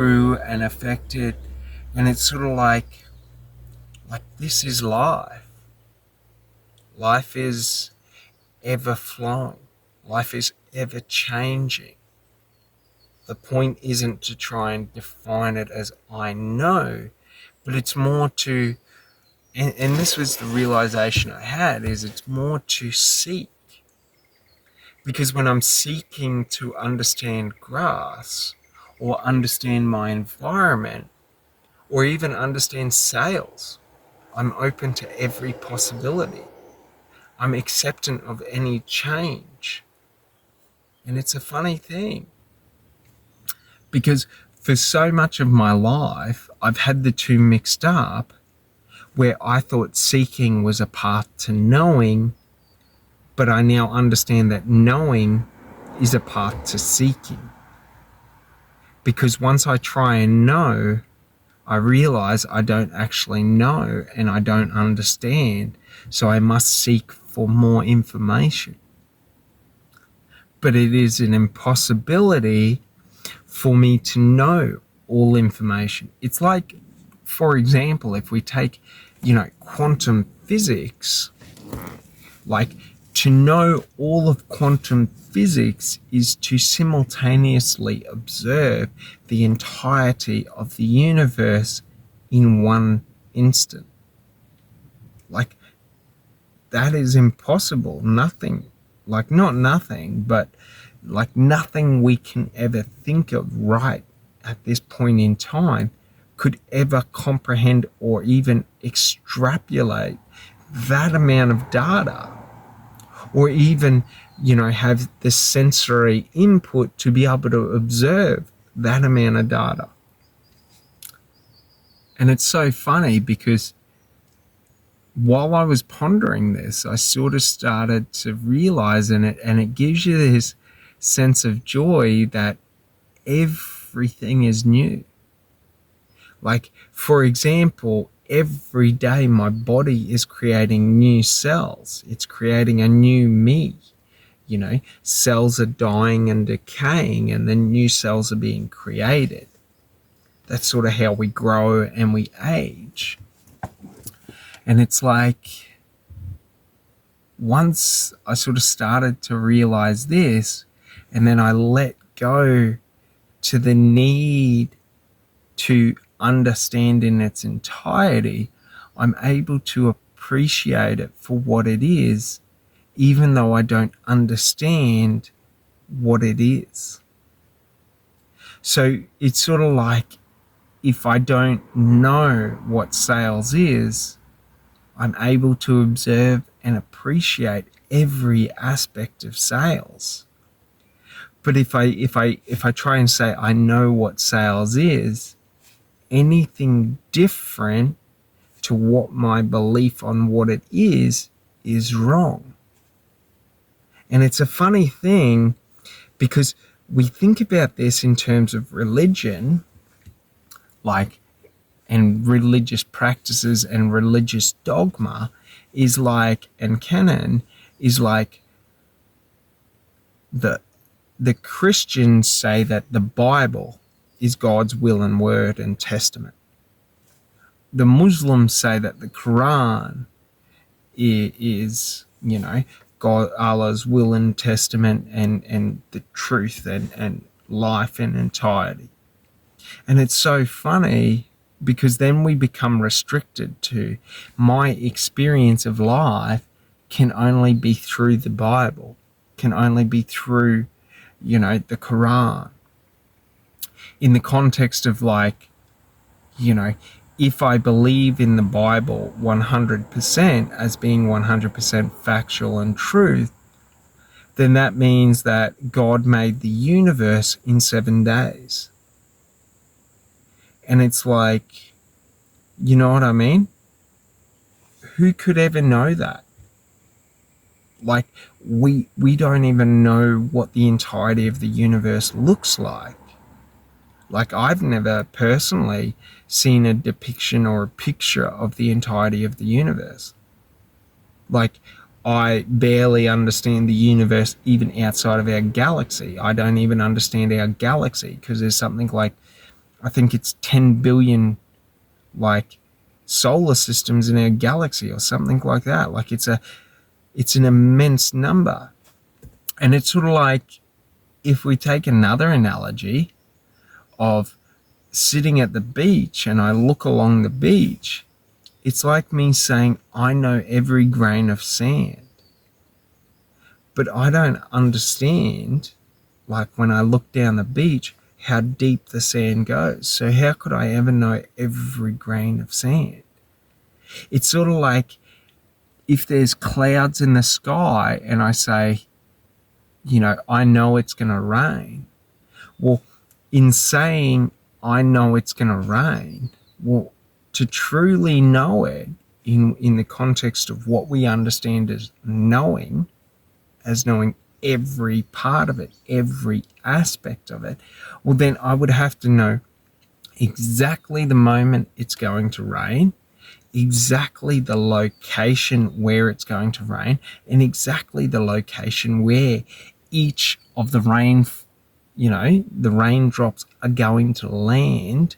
through and affected, and it's sort of like this is life. Life is ever flowing. Life is ever changing. The point isn't to try and define it as I know, but it's more to, and this was the realization I had, is it's more to seek. Because when I'm seeking to understand grass, or understand my environment, or even understand sales, I'm open to every possibility. I'm acceptant of any change. And it's a funny thing, because for so much of my life, I've had the two mixed up, where I thought seeking was a path to knowing, but I now understand that knowing is a path to seeking. Because once I try and know, I realize I don't actually know and I don't understand, so I must seek for more information. But it is an impossibility for me to know all information. It's like, for example, if we take, quantum physics, like, to know all of quantum physics is to simultaneously observe the entirety of the universe in one instant. Like, that is impossible. Nothing, like, not nothing, but like nothing we can ever think of right at this point in time could ever comprehend or even extrapolate that amount of data, or even, have the sensory input to be able to observe that amount of data. And it's so funny because while I was pondering this, I sort of started to realize in it, and it gives you this sense of joy that everything is new. Like, for example, every day my body is creating new cells. It's creating a new me. Cells are dying and decaying, and then new cells are being created. That's sort of how we grow and we age. And it's like, once I sort of started to realize this, and then I let go to the need to understand in its entirety, I'm able to appreciate it for what it is, even though I don't understand what it is. So it's sort of like, if I don't know what sales is, I'm able to observe and appreciate every aspect of sales. But if I try and say I know what sales is, anything different to what my belief on what it is wrong. And it's a funny thing, because we think about this in terms of religion, like, and religious practices and religious dogma is like, and canon is like, the Christians say that the Bible is God's will and word and testament. The Muslims say that the Quran is, God, Allah's will and testament, and the truth and life in entirety. And it's so funny, because then we become restricted to, my experience of life can only be through the Bible, can only be through, the Quran. In the context of, like, if I believe in the Bible 100% as being 100% factual and truth, then that means that God made the universe in 7 days. And it's like, you know what I mean? Who could ever know that? Like, we don't even know what the entirety of the universe looks like. Like, I've never personally seen a depiction or a picture of the entirety of the universe. Like, I barely understand the universe even outside of our galaxy. I don't even understand our galaxy, because there's something like I think it's 10 billion like solar systems in our galaxy or something like that. Like it's an immense number. And it's sort of like, if we take another analogy of sitting at the beach and I look along the beach, it's like me saying, I know every grain of sand, but I don't understand, like when I look down the beach, how deep the sand goes. So how could I ever know every grain of sand? It's sort of like if there's clouds in the sky and I say, I know it's going to rain. Well, in saying I know it's going to rain, well, to truly know it in the context of what we understand as knowing every part of it, every aspect of it, well, then I would have to know exactly the moment it's going to rain, exactly the location where it's going to rain, and exactly the location where each of the the raindrops are going to land,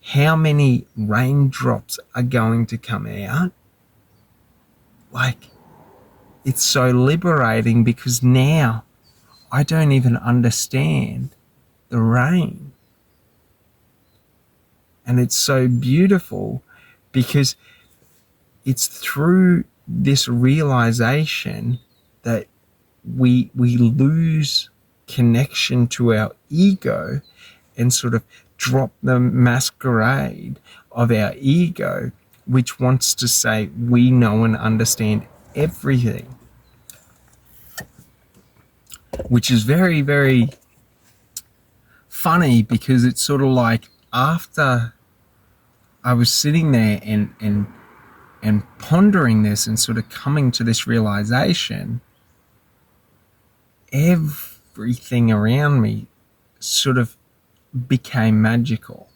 how many raindrops are going to come out. Like, it's so liberating because now I don't even understand the rain. And it's so beautiful because it's through this realization that we lose connection to our ego and sort of drop the masquerade of our ego, which wants to say we know and understand everything, which is very, very funny because it's sort of like after I was sitting there and pondering this and sort of coming to this realization, everything around me sort of became magical.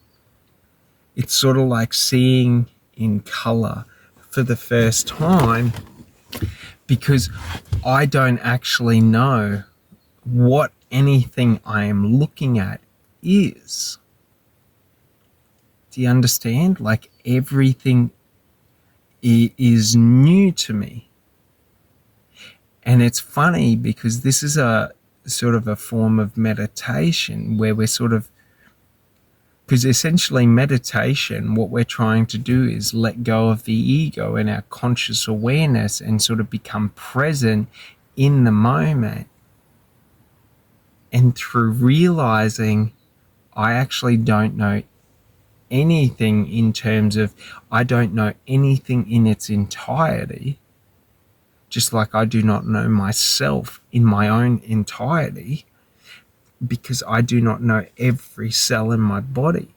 It's sort of like seeing in color for the first time because I don't actually know what anything I am looking at is. Do you understand? Like everything is new to me. And it's funny because this is a sort of a form of meditation where we're sort of, because essentially meditation, what we're trying to do is let go of the ego and our conscious awareness and sort of become present in the moment. And through realizing I actually don't know anything in terms of, I don't know anything in its entirety, just like I do not know myself in my own entirety, because I do not know every cell in my body.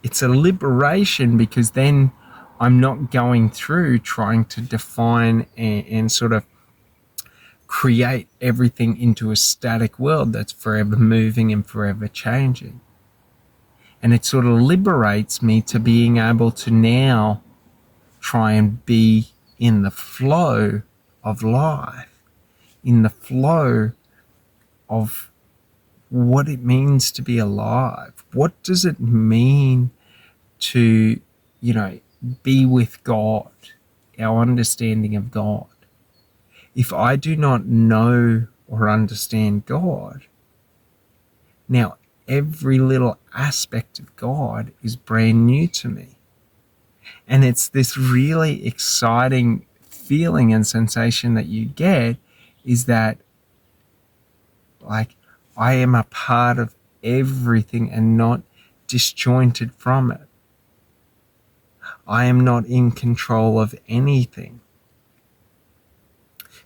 It's a liberation because then I'm not going through trying to define and sort of create everything into a static world that's forever moving and forever changing. And it sort of liberates me to being able to now try and be in the flow of life, in the flow of what it means to be alive. What does it mean to, be with God, our understanding of God? If I do not know or understand God, now every little aspect of God is brand new to me. And it's this really exciting feeling and sensation that you get is that, like, I am a part of everything and not disjointed from it. I am not in control of anything.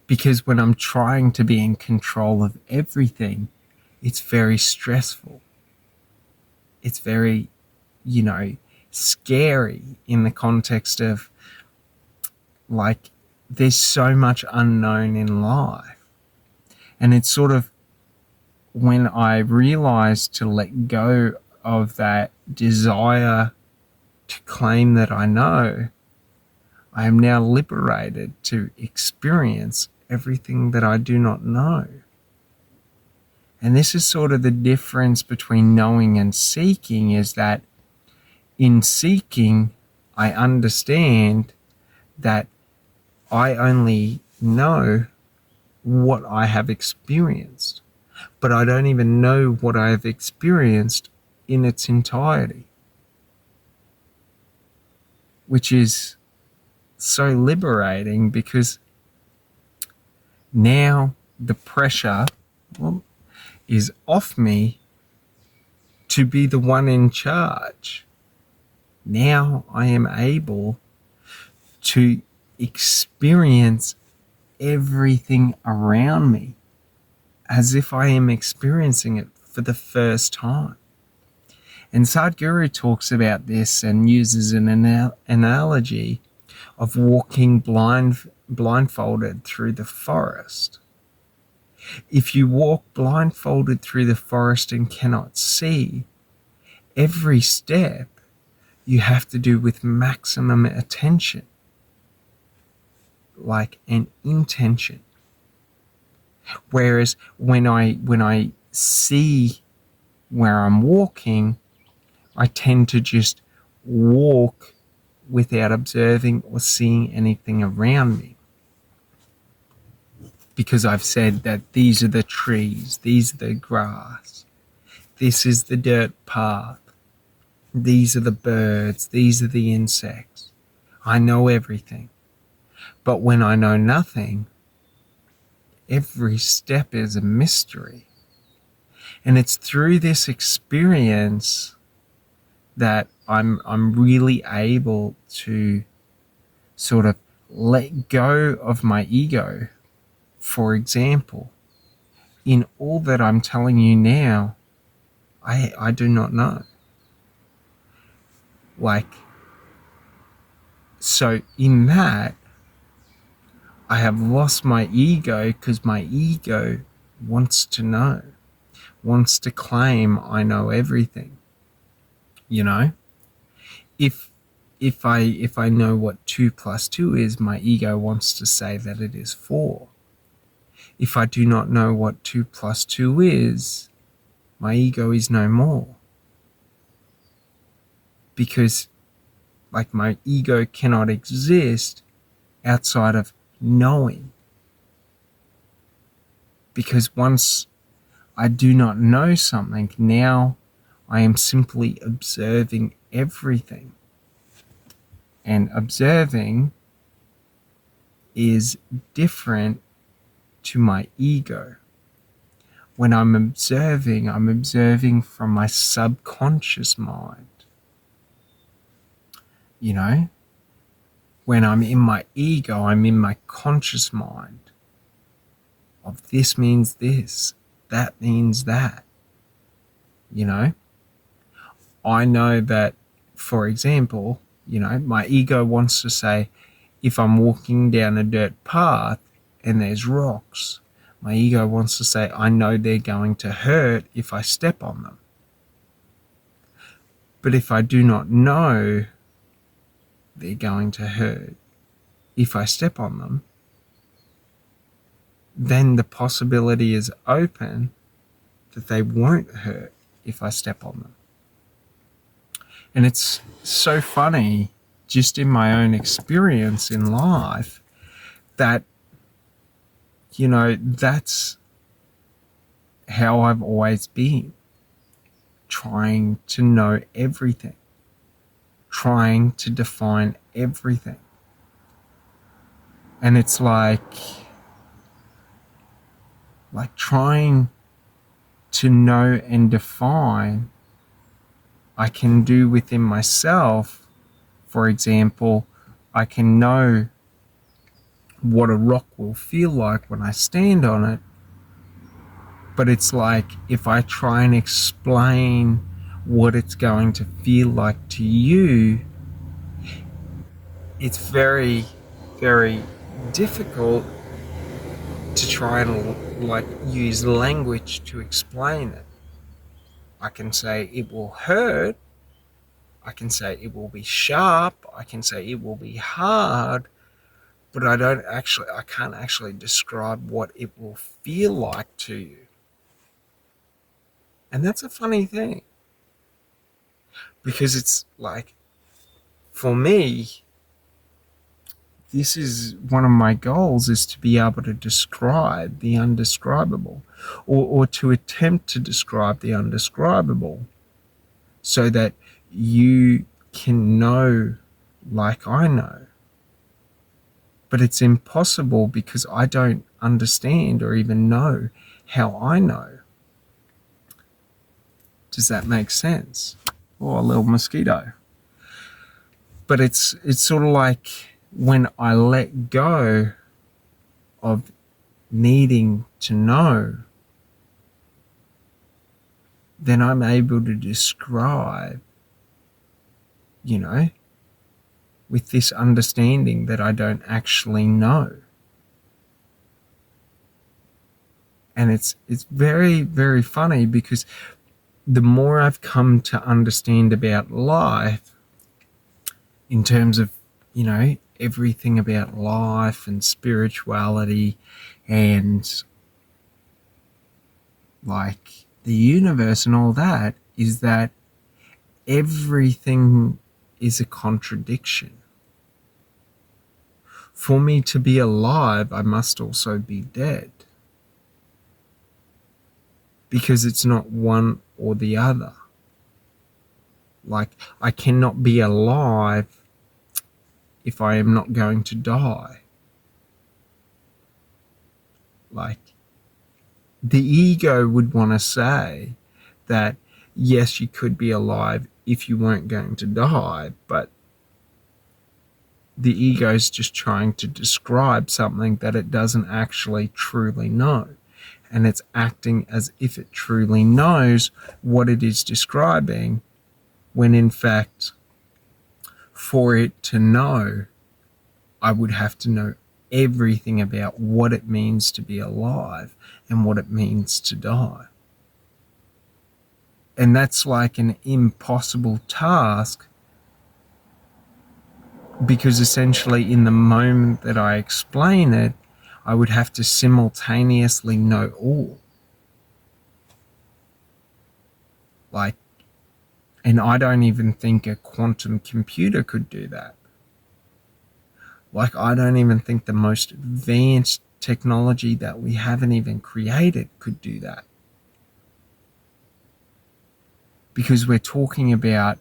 Because when I'm trying to be in control of everything, it's very stressful. It's very, scary in the context of, like, there's so much unknown in life. And it's sort of when I realized to let go of that desire to claim that I know, I am now liberated to experience everything that I do not know. And this is sort of the difference between knowing and seeking, is that in seeking, I understand that I only know what I have experienced, but I don't even know what I have experienced in its entirety, which is so liberating, because now the pressure, well, is off me to be the one in charge. Now I am able to experience everything around me as if I am experiencing it for the first time. And Sadhguru talks about this and uses an analogy of walking blindfolded through the forest. If you walk blindfolded through the forest and cannot see, every step you have to do with maximum attention, like an intention. Whereas when I see where I'm walking, I tend to just walk without observing or seeing anything around me. Because I've said that these are the trees, these are the grass, this is the dirt path, these are the birds, these are the insects. I know everything. But when I know nothing, every step is a mystery. And it's through this experience that I'm really able to sort of let go of my ego. For example, in all that I'm telling you now, I do not know. So in that, I have lost my ego, because my ego wants to know, wants to claim I know everything. If I know what 2 plus 2 is, my ego wants to say that it is 4. If I do not know what 2 plus 2 is, my ego is no more. Because my ego cannot exist outside of knowing. Because once I do not know something, now I am simply observing everything. And observing is different to my ego. When I'm observing from my subconscious mind. When I'm in my ego, I'm in my conscious mind of this means this, that means that. I know that, for example, my ego wants to say, if I'm walking down a dirt path and there's rocks, my ego wants to say, I know they're going to hurt if I step on them. But if I do not know they're going to hurt if I step on them, then the possibility is open that they won't hurt if I step on them. And it's so funny, just in my own experience in life, that, that's how I've always been, trying to know everything, trying to define everything. And it's like trying to know and define, I can do within myself. For example, I can know what a rock will feel like when I stand on it. But it's like, if I try and explain what it's going to feel like to you, it's very, very difficult to try and use language to explain it. I can say it will hurt, I can say it will be sharp, I can say it will be hard, but I can't actually describe what it will feel like to you. And that's a funny thing, because it's like, for me, this is one of my goals, is to be able to describe the undescribable, or to attempt to describe the undescribable, so that you can know like I know. But it's impossible, because I don't understand or even know how I know. Does that make sense? Or a little mosquito. But it's sort of like, when I let go of needing to know, then I'm able to describe, with this understanding that I don't actually know. And it's very, very funny, because the more I've come to understand about life, in terms of, everything about life and spirituality and like the universe and all that, is that everything is a contradiction. For me to be alive, I must also be dead, because it's not one or the other. Like, I cannot be alive if I am not going to die. Like, the ego would want to say that, yes, you could be alive if you weren't going to die, but the ego is just trying to describe something that it doesn't actually truly know. And it's acting as if it truly knows what it is describing, when in fact, for it to know, I would have to know everything about what it means to be alive and what it means to die. And that's like an impossible task, because essentially, in the moment that I explain it, I would have to simultaneously know all. Like, and I don't even think a quantum computer could do that. Like, I don't even think the most advanced technology that we haven't even created could do that. Because we're talking about,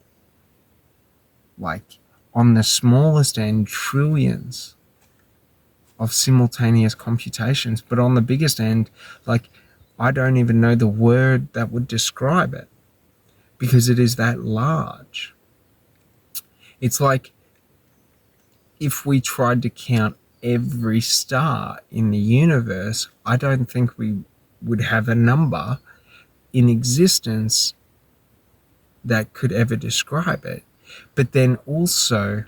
like, on the smallest end, trillions of simultaneous computations. But on the biggest end, like, I don't even know the word that would describe it, because it is that large. It's like, if we tried to count every star in the universe, I don't think we would have a number in existence that could ever describe it. But then also,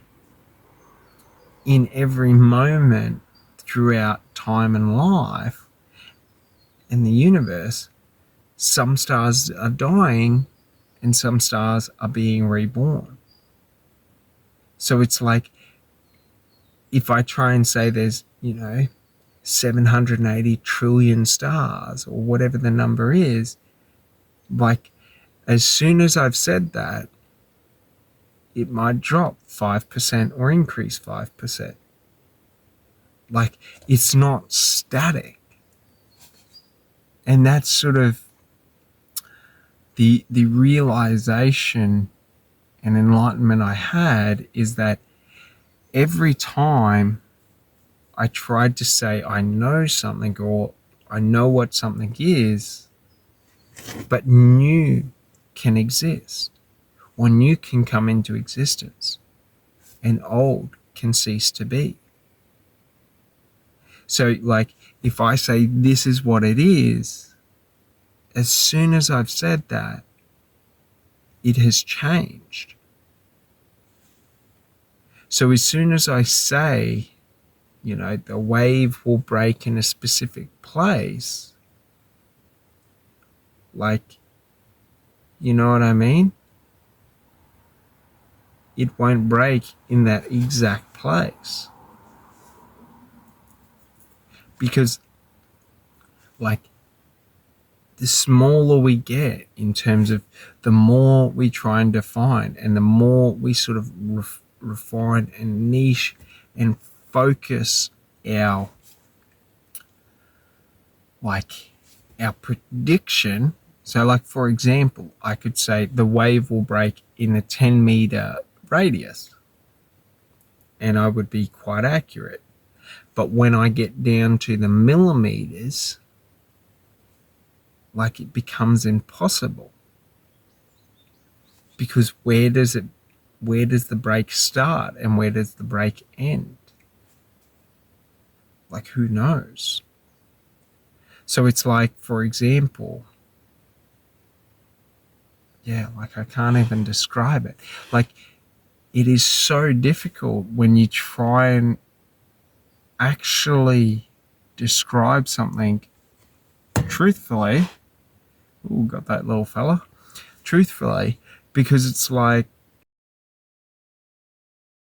in every moment throughout time and life in the universe, some stars are dying and some stars are being reborn. So it's like, if I try and say there's, 780 trillion stars, or whatever the number is, like, as soon as I've said that, it might drop 5% or increase 5%. Like, it's not static. And that's sort of the realization and enlightenment I had, is that every time I tried to say I know something, or I know what something is, but new can exist, or new can come into existence, and old can cease to be. So, like, if I say this is what it is, as soon as I've said that, it has changed. So as soon as I say, the wave will break in a specific place, like, you know what I mean? It won't break in that exact place. Because, like, the smaller we get in terms of the more we try and define, and the more we sort of refine and niche and focus our prediction. So like, for example, I could say the wave will break in a 10-meter radius, and I would be quite accurate. But when I get down to the millimeters, like, it becomes impossible, because where does the break start and where does the break end? Like, who knows? So it's like, for example, like, I can't even describe it. Like, it is so difficult when you try and actually describe something truthfully. Ooh, got that little fella. Truthfully, because it's like,